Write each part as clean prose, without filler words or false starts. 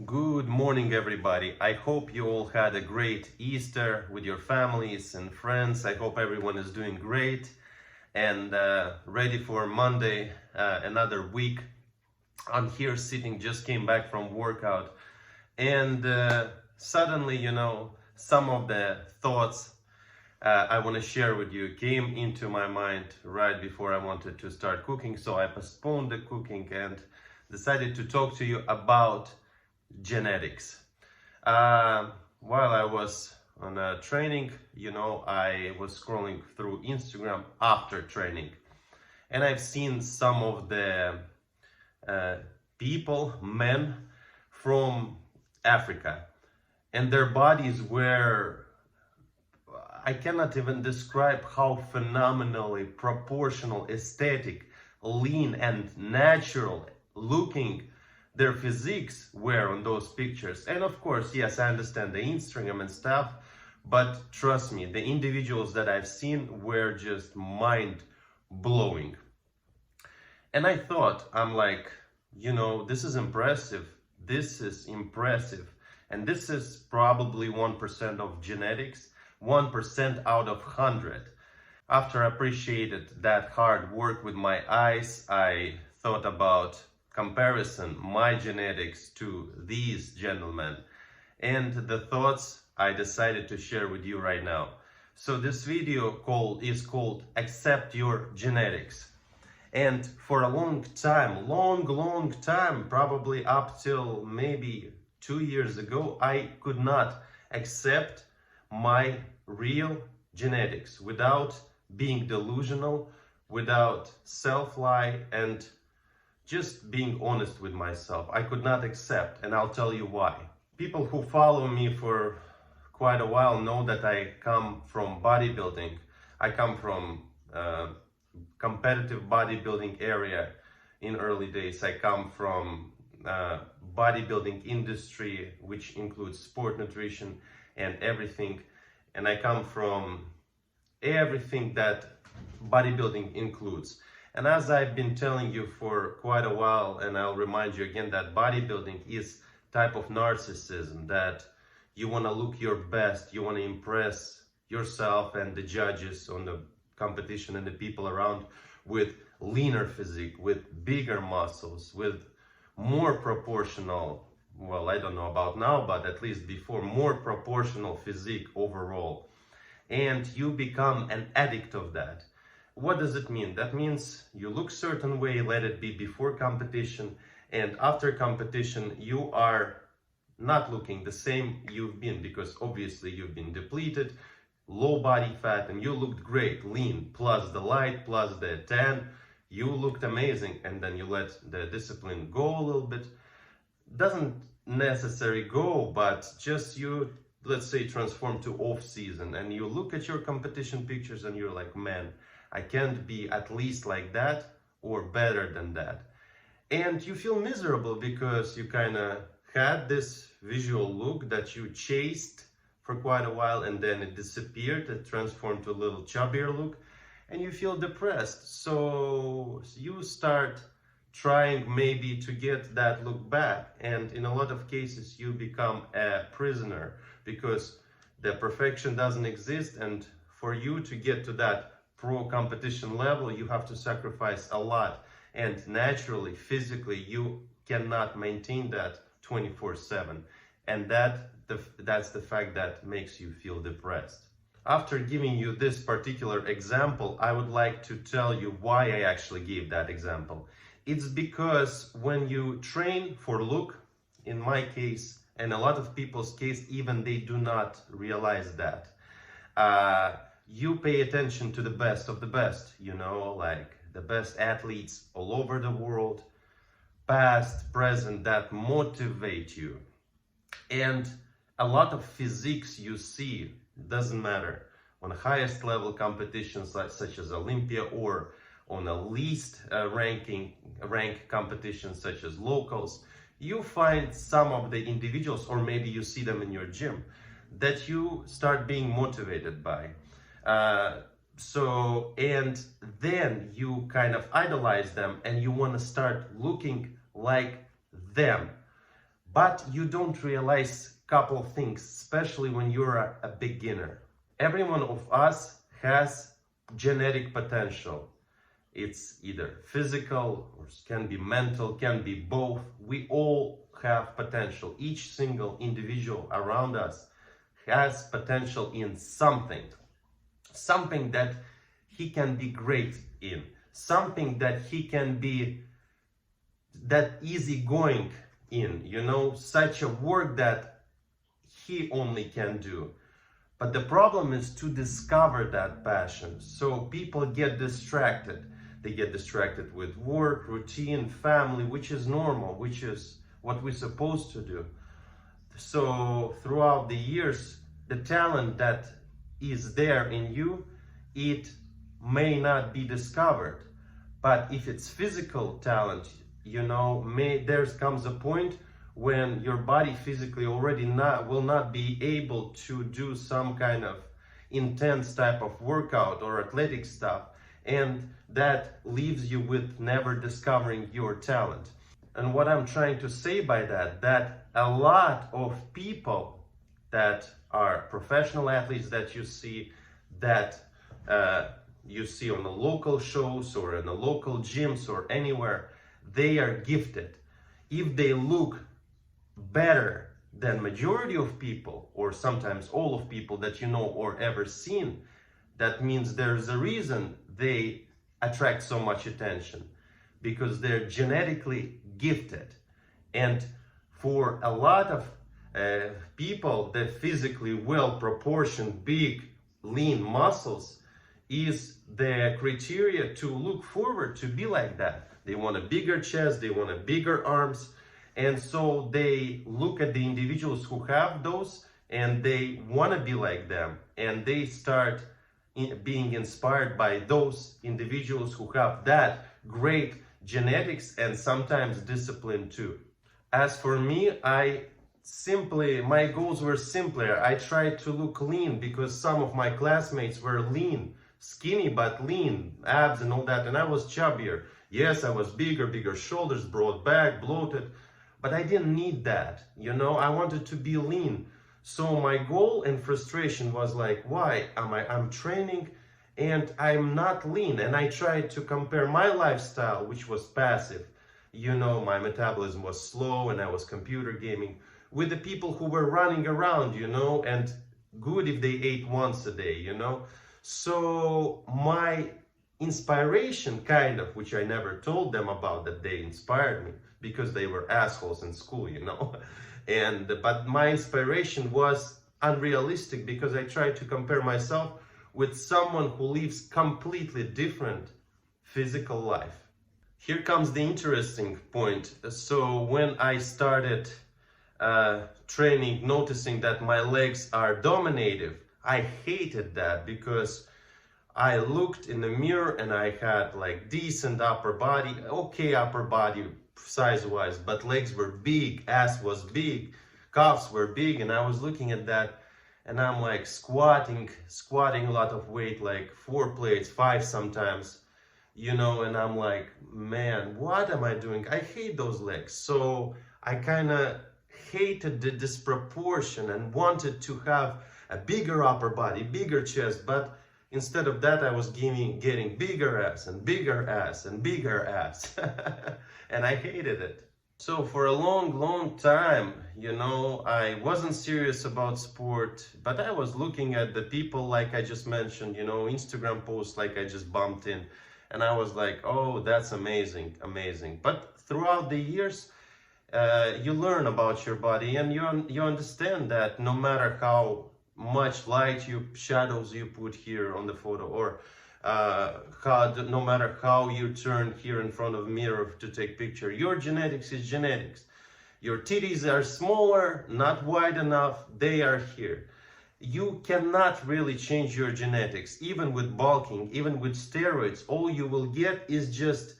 Good morning, everybody. I hope you all had a great Easter with your families and friends. I hope everyone is doing great and ready for Monday, another week. I'm here sitting, just came back from workout, and suddenly, some of the thoughts I want to share with you came into my mind right before I wanted to start cooking. So I postponed the cooking and decided to talk to you about genetics. While I was on a training, I was scrolling through Instagram after training, and I've seen some of the people, men from Africa, and their bodies were, I cannot even describe how phenomenally proportional, aesthetic, lean, and natural looking their physiques were on those pictures. And of course, yes, I understand the Instagram and stuff, but trust me, the individuals that I've seen were just mind blowing. And I thought, I'm like, this is impressive. This is impressive. And this is probably 1% of genetics, 1% out of 100. After I appreciated that hard work with my eyes, I thought about comparison my genetics to these gentlemen, and the thoughts I decided to share with you right now. So this video is called Accept Your Genetics. And for a long time, probably up till maybe 2 years ago, I could not accept my real genetics without being delusional, without self-lie, and just being honest with myself. I could not accept, and I'll tell you why. People who follow me for quite a while know that I come from bodybuilding. I come from competitive bodybuilding area in early days. I come from bodybuilding industry, which includes sport nutrition and everything. And I come from everything that bodybuilding includes. And as I've been telling you for quite a while, and I'll remind you again, that bodybuilding is type of narcissism, that you want to look your best, you want to impress yourself and the judges on the competition and the people around with leaner physique, with bigger muscles, with more proportional, well, I don't know about now, but at least before, more proportional physique overall. And you become an addict of that. What does it mean? That means you look certain way, let it be before competition, and after competition you are not looking the same you've been, because obviously you've been depleted, low body fat, and you looked great, lean, plus the light, plus the tan, you looked amazing, and then you let the discipline go a little bit. Doesn't necessarily go, but just you, let's say, transform to off season, and you look at your competition pictures and you're like, man, I can't be at least like that or better than that. And you feel miserable because you kind of had this visual look that you chased for quite a while, and then it disappeared, it transformed to a little chubbier look, and you feel depressed. So you start trying maybe to get that look back, and in a lot of cases you become a prisoner because the perfection doesn't exist, and for you to get to that pro competition level you have to sacrifice a lot, and naturally, physically, you cannot maintain that 24/7, and that's the fact that makes you feel depressed. After giving you this particular example, I would like to tell you why I actually gave that example. It's because when you train for look, in my case, and a lot of people's case, even they do not realize that. You pay attention to the best of the best, like the best athletes all over the world, past, present, that motivate you. And a lot of physiques you see, doesn't matter, on highest level competitions such as Olympia, or on a least rank competitions such as locals, you find some of the individuals, or maybe you see them in your gym, that you start being motivated by. And then you kind of idolize them and you want to start looking like them. But you don't realize a couple of things, especially when you're a beginner. Every one of us has genetic potential. It's either physical or can be mental, can be both. We all have potential. Each single individual around us has potential in something. Something that he can be great in. Something that he can be that easygoing in, such a work that he only can do. But the problem is to discover that passion. So people get distracted. They get distracted with work, routine, family, which is normal, which is what we're supposed to do. So throughout the years, the talent that is there in you, it may not be discovered. But if it's physical talent, there comes a point when your body physically already will not be able to do some kind of intense type of workout or athletic stuff, and that leaves you with never discovering your talent. And what I'm trying to say by that a lot of people that are professional athletes that you see on the local shows or in the local gyms or anywhere, they are gifted. If they look better than majority of people, or sometimes all of people that you know or ever seen, that means there's a reason they attract so much attention, because they're genetically gifted. And for a lot of people, the physically well proportioned, big, lean muscles is the criteria to look forward to be like that. They want a bigger chest, they want a bigger arms, and so they look at the individuals who have those and they want to be like them, and they start being inspired by those individuals who have that great genetics and sometimes discipline too. As for me, my goals were simpler. I tried to look lean because some of my classmates were lean, skinny but lean, abs and all that, and I was chubbier. Yes, I was bigger shoulders, broad back, bloated, but I didn't need that. I wanted to be lean. So my goal and frustration was like, why I'm training and I'm not lean? And I tried to compare my lifestyle, which was passive. My metabolism was slow and I was computer gaming, with the people who were running around, and good if they ate once a day, So my inspiration, kind of, which I never told them about that they inspired me, because they were assholes in school, but my inspiration was unrealistic because I tried to compare myself with someone who lives completely different physical life. Here comes the interesting point. So when I started training, noticing that my legs are dominative, I hated that because I looked in the mirror and I had like decent upper body, okay upper body size-wise, but legs were big, ass was big, calves were big, and I was looking at that and I'm like squatting a lot of weight, like 4 plates, 5 sometimes, and I'm like, man, what am I doing? I hate those legs. So I kind of hated the disproportion and wanted to have a bigger upper body, bigger chest, but instead of that, I was getting bigger ass and bigger ass and bigger ass. And I hated it. So for a long time, I wasn't serious about sport, but I was looking at the people like I just mentioned, Instagram posts like I just bumped in. And I was like, oh, that's amazing. But throughout the years, you learn about your body and you understand that no matter how much light shadows you put here on the photo, or no matter how you turn here in front of mirror to take picture, your genetics is genetics. Your titties are smaller, not wide enough, they are here. You cannot really change your genetics, even with bulking, even with steroids. All you will get is just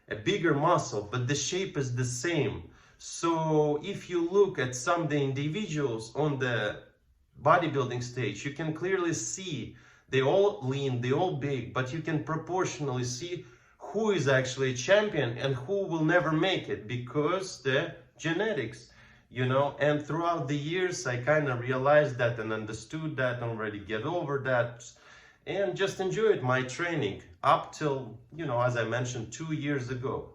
a bigger muscle, but the shape is the same. So if you look at some of the individuals on the bodybuilding stage, you can clearly see they all lean, they all big, but you can proportionally see who is actually a champion and who will never make it, because the genetics, you know. And throughout the years, I kind of realized that and understood that, and already get over that, and just enjoyed my training up till, you know, as I mentioned, 2 years ago.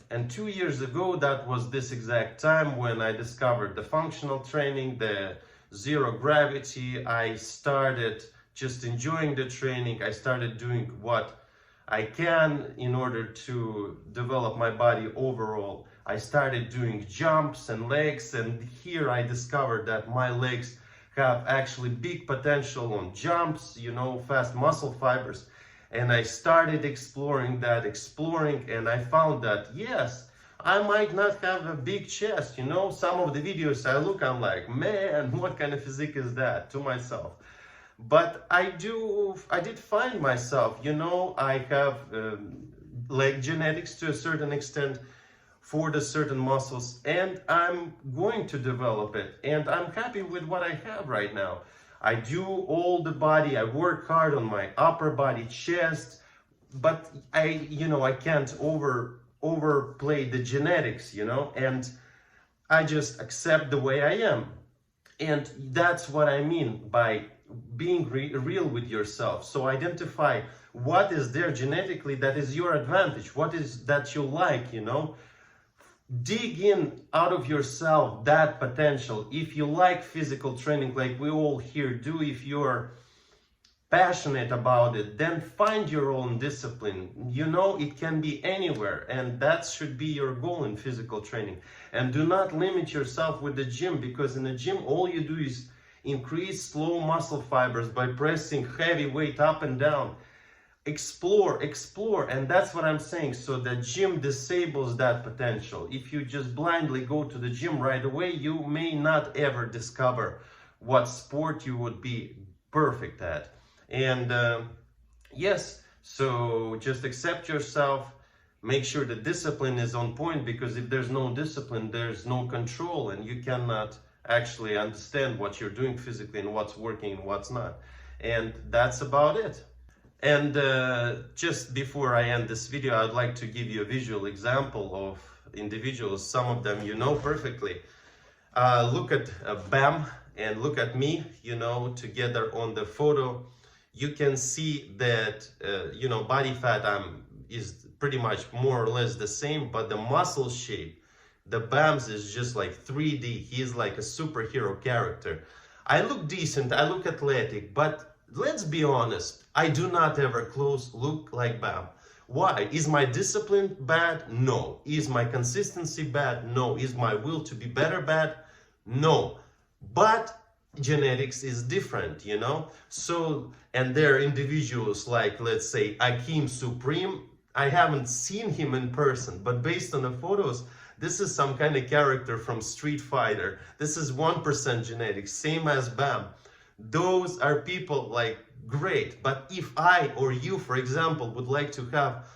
And 2 years ago, that was this exact time when I discovered the functional training, the zero gravity. I started just enjoying the training. I started doing what I can in order to develop my body overall. I started doing jumps and legs, and here I discovered that my legs have actually big potential on jumps, you know, fast muscle fibers. And I started exploring, and I found that, yes, I might not have a big chest, you know. Some of the videos I look, I'm like, man, what kind of physique is that, to myself. But I did find myself, you know, I have leg genetics to a certain extent for the certain muscles, and I'm going to develop it, and I'm happy with what I have right now. I do all the body, I work hard on my upper body, chest, but I can't overplay the genetics, you know, and I just accept the way I am. And that's what I mean by being real with yourself. So identify what is there genetically that is your advantage, what is that you like, you know. Dig in out of yourself that potential. If you like physical training like we all here do, if you're passionate about it, then find your own discipline. You know, it can be anywhere, and that should be your goal in physical training. And do not limit yourself with the gym, because in the gym all you do is increase slow muscle fibers by pressing heavy weight up and down. Explore, and that's what I'm saying. So the gym disables that potential. If you just blindly go to the gym right away, you may not ever discover what sport you would be perfect at. And yes, so just accept yourself, make sure the discipline is on point, because if there's no discipline, there's no control, and you cannot actually understand what you're doing physically and what's working and what's not. And that's about it. And just before I end this video, I'd like to give you a visual example of individuals. Some of them you know perfectly. Look at Bam and look at me, you know, together on the photo. You can see that, you know, body fat is pretty much more or less the same, but the muscle shape, the Bam's is just like 3D. He's like a superhero character. I look decent, I look athletic, but let's be honest, I do not ever close look like Bam. Why? Is my discipline bad? No. Is my consistency bad? No. Is my will to be better bad? No. But genetics is different, you know. So, and there are individuals like, let's say, Akeem Supreme. I haven't seen him in person, but based on the photos, this is some kind of character from Street Fighter. This is 1% genetics, same as Bam. Those are people like great. But if I or you, for example, would like to have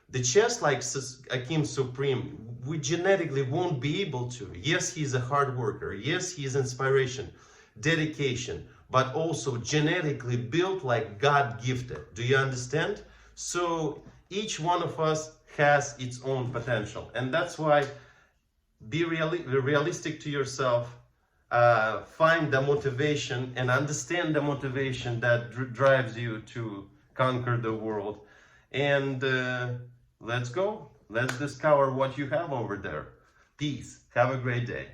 the chest like Akeem Supreme, we genetically won't be able to. Yes, he's a hard worker. Yes, he's inspiration, dedication, but also genetically built like God gifted. Do you understand? So each one of us has its own potential, and that's why be realistic to yourself. Find the motivation and understand the motivation that drives you to conquer the world. And let's go. Let's discover what you have over there. Peace. Have a great day.